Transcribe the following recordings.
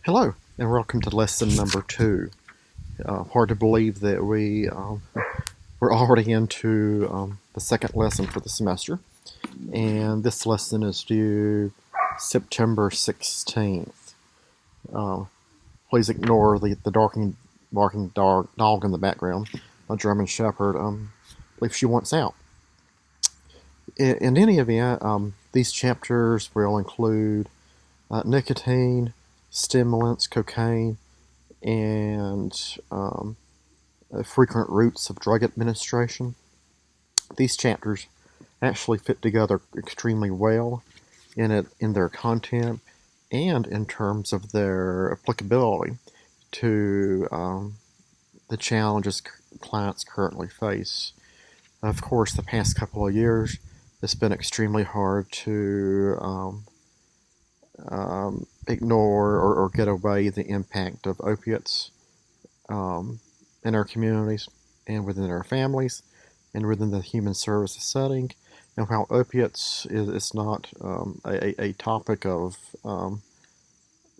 Hello, and welcome to lesson number 2. Hard to believe that we're already into the second lesson for the semester, and this lesson is due September 16th. Please ignore the barking dog in the background. A German Shepherd. I believe she wants out. In any event, these chapters will include nicotine, stimulants, cocaine, and frequent routes of drug administration. These chapters actually fit together extremely well in their content and in terms of their applicability to the challenges clients currently face. Of course, the past couple of years, it's been extremely hard to ignore or get away the impact of opiates in our communities and within our families and within the human services setting. And while opiates is not a topic of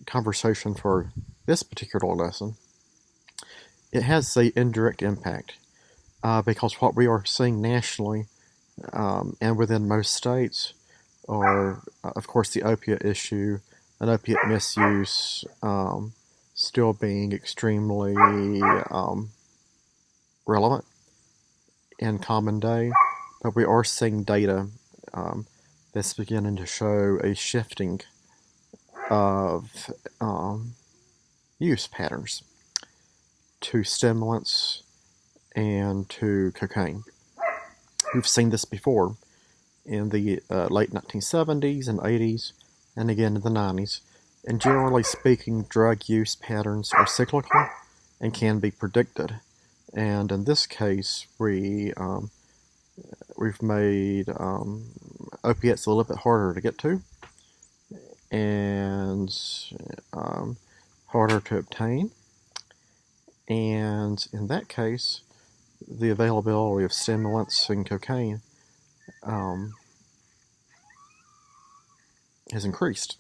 conversation for this particular lesson, it has an indirect impact because what we are seeing nationally and within most states are, of course, the opiate issue and opiate misuse still being extremely relevant in common day, but we are seeing data that's beginning to show a shifting of use patterns to stimulants and to cocaine. We've seen this before in the late 1970s and 80s, and again in the 90s. And generally speaking, drug use patterns are cyclical and can be predicted. And in this case, we've made opiates a little bit harder to get to and harder to obtain. And in that case, the availability of stimulants and cocaine has increased.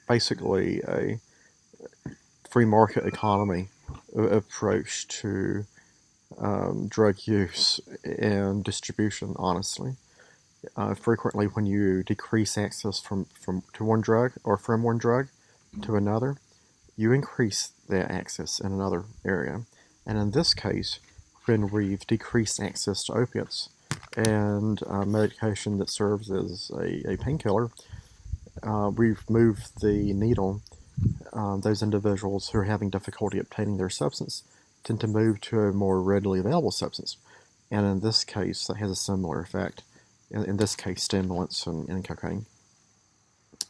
Basically, a free market economy approach to drug use and distribution, honestly. Frequently, when you decrease access from one drug or from one drug to another, you increase that access in another area. And in this case, when we've decreased access to opiates and medication that serves as a painkiller, we've moved the needle. Those individuals who are having difficulty obtaining their substance tend to move to a more readily available substance. And in this case, that has a similar effect. In this case, stimulants and cocaine.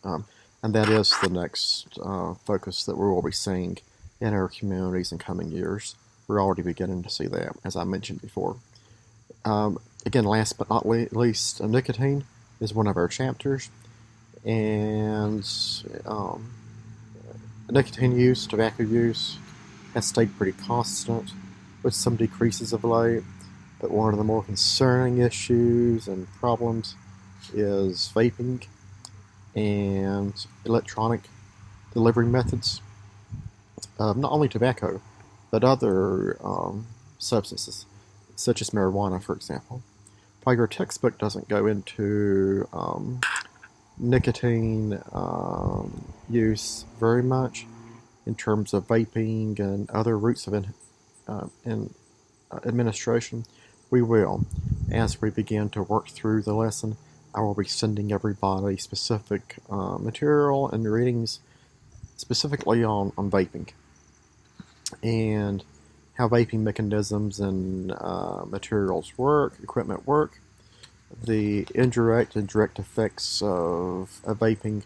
And that is the next focus that we will be seeing in our communities in coming years. We're already beginning to see that, as I mentioned before. Again, last but not least, nicotine is one of our chapters. And nicotine use, tobacco use, has stayed pretty constant with some decreases of late. But one of the more concerning issues and problems is vaping and electronic delivery methods of not only tobacco, but other substances, such as marijuana, for example. While your textbook doesn't go into nicotine use very much in terms of vaping and other routes of administration, we will. As we begin to work through the lesson, I will be sending everybody specific material and readings specifically on vaping and how vaping mechanisms and materials work, equipment work, the indirect and direct effects of vaping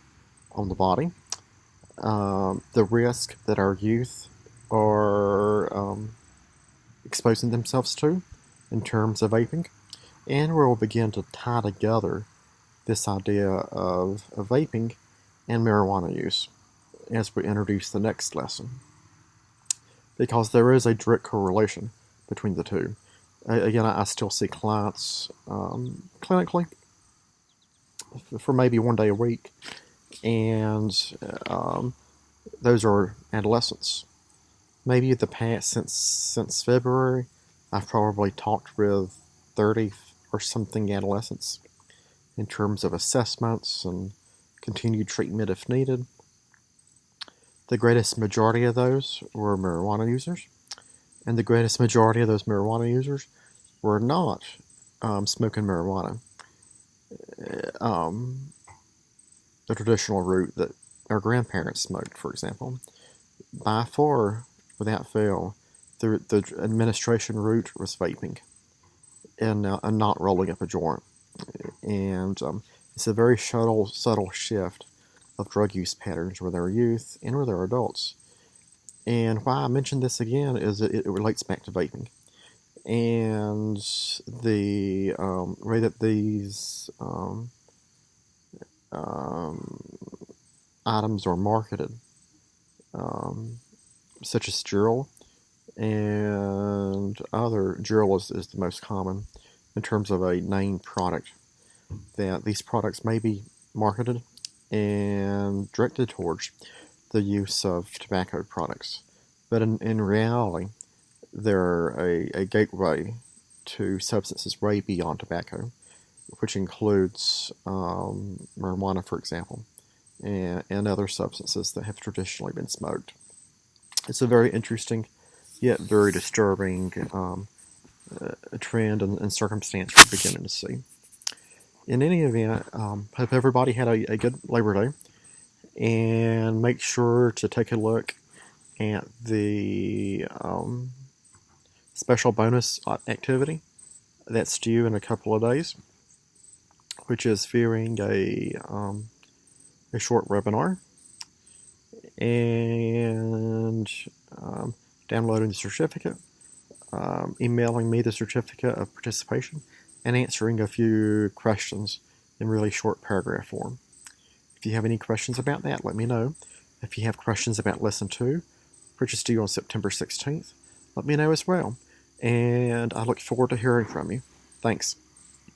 on the body, the risk that our youth are exposing themselves to in terms of vaping, and we'll begin to tie together this idea of vaping and marijuana use as we introduce the next lesson, because there is a direct correlation between the two. Again, I still see clients clinically for maybe one day a week, and those are adolescents. Maybe the past since February, I've probably talked with 30 or something adolescents in terms of assessments and continued treatment if needed. The greatest majority of those were marijuana users, and the greatest majority of those marijuana users were not smoking marijuana, um, the traditional route that our grandparents smoked, for example. By far, without fail, the administration route was vaping and not rolling up a joint. And it's a very subtle shift of drug use patterns with our youth and with our adults. And why I mention this again is it relates back to vaping and the way that these um, items are marketed, um, such as Juul and other. Juul is the most common in terms of a named product. That these products may be marketed and directed towards the use of tobacco products, but in reality, they're a gateway to substances way beyond tobacco, which includes marijuana, for example, and other substances that have traditionally been smoked. It's a very interesting yet very disturbing trend and circumstance we're beginning to see. In any event, hope everybody had a good Labor Day, and make sure to take a look at the special bonus activity that's due in a couple of days, which is viewing a short webinar and downloading the certificate, emailing me the certificate of participation, and answering a few questions in really short paragraph form. If you have any questions about that, let me know. If you have questions about Lesson 2, which is due on September 16th, let me know as well. And I look forward to hearing from you. Thanks.